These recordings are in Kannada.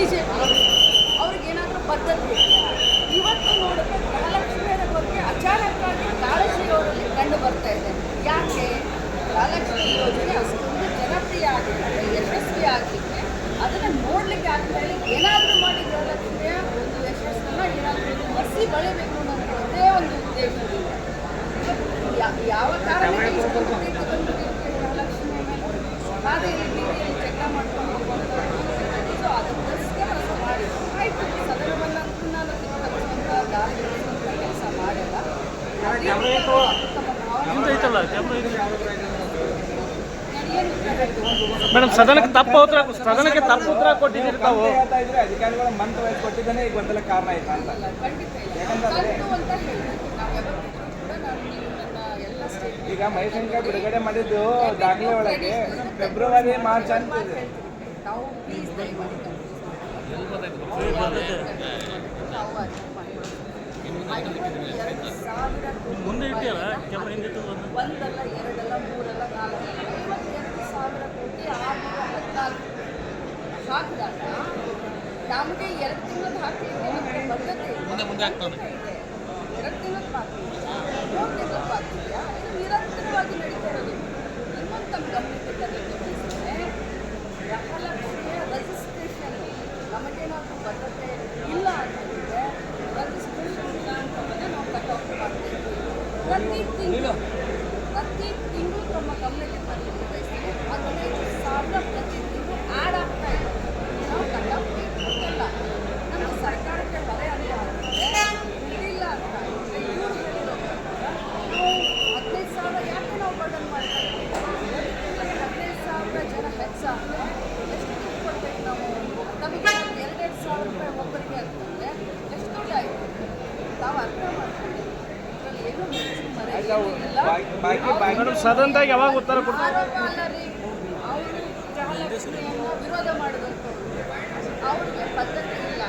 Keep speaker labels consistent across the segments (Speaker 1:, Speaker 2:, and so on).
Speaker 1: BJP ಅವ್ರಿಗೇನಾದರೂ ಬದ್ಧತೆ ಇದೆಯಾ? ಇವತ್ತು ನೋಡಿದ್ರೆ ಗೃಹಲಕ್ಷ್ಮಿಯರ ಬಗ್ಗೆ ಅಚಾನಕ್ಕಾಗಿ ಕಾಳಜಿಯವರಲ್ಲಿ ಕಂಡು ಬರ್ತಾ ಇದೆ. ಯಾಕೆ ಗೃಹಲಕ್ಷ್ಮಿ ಯೋಜನೆ ಅಷ್ಟೊಂದು ಜನಪ್ರಿಯ ಆಗಿರುತ್ತೆ, ಯಶಸ್ವಿ ಆಗಲಿಕ್ಕೆ ಅದನ್ನು ನೋಡಲಿಕ್ಕೆ ಆಗ್ತಾಯಿಲ್ಲ. ಏನಾದರೂ ಮಾಡಿ ಗೃಹಲಕ್ಷ್ಮಿಯ ಒಂದು ಯಶಸ್ಸನ್ನು ಏನಾದರೂ ಮಸಿ ಬಳಿಬೇಕು ಅನ್ನೋ ಒಂದೇ ಒಂದು ಉದ್ದೇಶದಿಂದ ಯಾವ ಕಾರಣಕ್ಕೆ ಇಷ್ಟೊಂದು ಪ್ರೀತಿ ಬಂದುಬಿಟ್ಟಿರುತ್ತೆ ಗೃಹಲಕ್ಷ್ಮಿಯ ಮೇಲೆ. ಹಾಗೆ ಟಿವಿಯಲ್ಲಿ ಚೆಕ್ ಮಾಡ್ಕೊಂಡು ಹೋಗುವಂಥದ್ದು ಅದಕ್ಕೋಸ್ಕರ ಮಾಡಿ ಆಯಿತು. ಸದನವನ್ನು ನಾನು ತಿಳ್ಕೊಳ್ಳುವಂಥ ದಾರಿ ಕೆಲಸ ಮಾಡಲ್ಲ.
Speaker 2: ಮೇಡಮ್ ಸದನಕ್ಕೆ ತಪ್ಪು ಉತ್ತರ ಕೊಟ್ಟಿದ್ದೀರಿ ತಾವು.
Speaker 3: ಅಧಿಕಾರಿಗಳ ಮಂತ್ರ ಕೊಟ್ಟಿದ್ದಾನೆ ಈ ಗೊಂದಲ ಕಾರಣ ಆಯ್ತಾ ಅಂತ. ಈಗ ಮೈಸಂಕ ಬಿಡುಗಡೆ ಮಾಡಿದ್ದು ದಾಖಲೆ ಒಳಗೆ ಫೆಬ್ರವರಿ ಮಾರ್ಚ್ ಅಂತ ಇದೆ.
Speaker 2: ಮುಂದೆ ಇಟ್ಟಿಯಲ್ಲ
Speaker 1: ಒಂದಲ್ಲ ಎರಡಲ್ಲ ಮೂರಲ್ಲ 52,000 ಕೋಟಿ 614 ಹಾಕಿದಾಗ ನಮಗೆ 2 ತಿಂಗಳು ಹಾಕಲಿಕ್ಕೆ ನಮಗೆ ಬದ್ಧತೆ ಇದೆ. 2 ತಿಂಗಳು ಹಾಕ್ತಿಲ್ಲ, 3 ತಿಂಗಳು ಹಾಕ್ತಿಲ್ಲ. ಇದು ನಿರಂತರವಾಗಿ ನಡೀತಾ ಇರೋದು. ಇನ್ನೊಂದು ತಮ್ಮ ಗಮನಕ್ಕೆ ತರಲಿಕ್ಕೆ ಬಯಸಿದ್ರೆ ಗೃಹಲಕ್ಷ್ಮಿಯ ರಿಜಿಸ್ಟ್ರೇಷನ್ ನಮಗೇನಾದರೂ ಬದ್ಧತೆ ಇಲ್ಲ ಅಂತಂದರೆ ರಿಜಿಸ್ಟ್ರೇಷನ್ ಇಲ್ಲ ಅಂತಂದರೆ ನಾವು ಕಟ್ ಆಫ್ ಮಾಡ್ತೀವಿ. ಪ್ರತಿ ತಿಂಗಳು ತಮ್ಮ ಗಮನಕ್ಕೆ ತರಲಿಕ್ಕೆ ಬಯಸಿದ್ರೆ 15,000 ಪ್ರತಿ ತಿಂಗಳು ಆ್ಯಡ್ ಆಗ್ತಾ ಇದೆ. ನಾವು ಕಟ್ ಆಫ್ ಅಂತಲ್ಲ, ನಮ್ಮ ಸರ್ಕಾರಕ್ಕೆ ಹೊರೆ ಅಂತ ಆಗಿದ್ರೆ ಇಲ್ಲ ಅಂತ ಇದ್ರೆ ಇವರು ಹೇಳಿರೋ ಪ್ರಕಾರ ನಾವು 15,000 ಯಾಕೆ ನಾವು ಬರ್ಡನ್ ಮಾಡ್ತಾ ಇದ್ದೀವಿ? 15,000 ಜನ ಹೆಚ್ಚಾದರೆ ಎಷ್ಟು ದುಡ್ಡು ಕೊಡ್ಬೇಕು ನಾವು? ನಮಗೆ 2,000 ರೂಪಾಯಿ ಒಬ್ಬರಿಗೆ ಅಂತಂದರೆ ಎಷ್ಟು ದುಡ್ಡು ಆಯಿತು? ತಾವು ಅರ್ಥ ಮಾಡ್ಕೊಂಡು ಇದರಲ್ಲಿ ಏನೂ ಮೆಚ್ಚು
Speaker 2: ಮೇಡಮ್ ಸದನದಾಗ ಯಾವಾಗ ಉತ್ತರ ಕೊಡ್ತಾರೆ?
Speaker 1: ಆರೋಪ ಅಲ್ಲ ರೀ. ಅವರು ಗೃಹಲಕ್ಷ್ಮಿಯನ್ನು ವಿರೋಧ ಮಾಡಿದಂಥವ್ರು, ಅವ್ರಿಗೆ ಬದ್ಧತೆ ಇಲ್ಲ,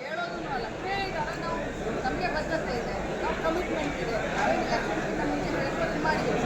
Speaker 1: ಹೇಳೋದೂ ಅಲ್ಲ, ಹೇಳಿದಾರೆ ನಾವು ನಮಗೆ ಬದ್ಧತೆ ಇದೆ, ನಾವು ಕಮಿಟ್ಮೆಂಟ್ ಇದೆ, ನಾವೇನು ಎಲೆಕ್ಷನ್ಗಿಂತ ಮುಂಚೆ ಹೇಳ್ಕೊಂಡು ಮಾಡಿದ್ದೀವಿ.